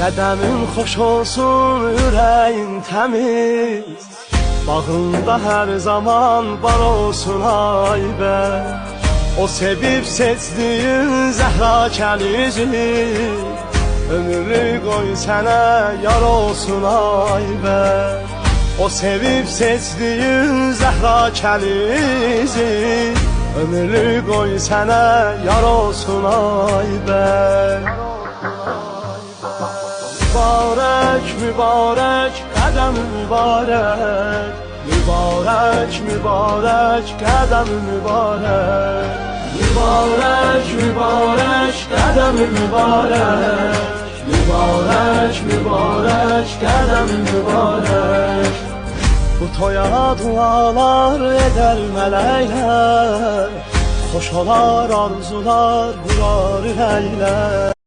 Qədəmin xoş olsun, ürəyin təmiz, bağında hər zaman var olsun Aybək. O sevib seçdiyin Zəhra kənizi, ömürlük qoy sənə yar olsun Aybək. O sevib seçdiyin Zəhra kənizi, ömürlük qoy sənə yar olsun Aybək. Mübarək, mübarək, qədəm mübarək, mübarək, mübarək, qədəm mübarək. Mübarək, mübarək, qədəm mübarək, mübarək, mübarək, qədəm mübarək. Bu toya dualar edər mələklər, xoş olar arzular qurar ürəklər.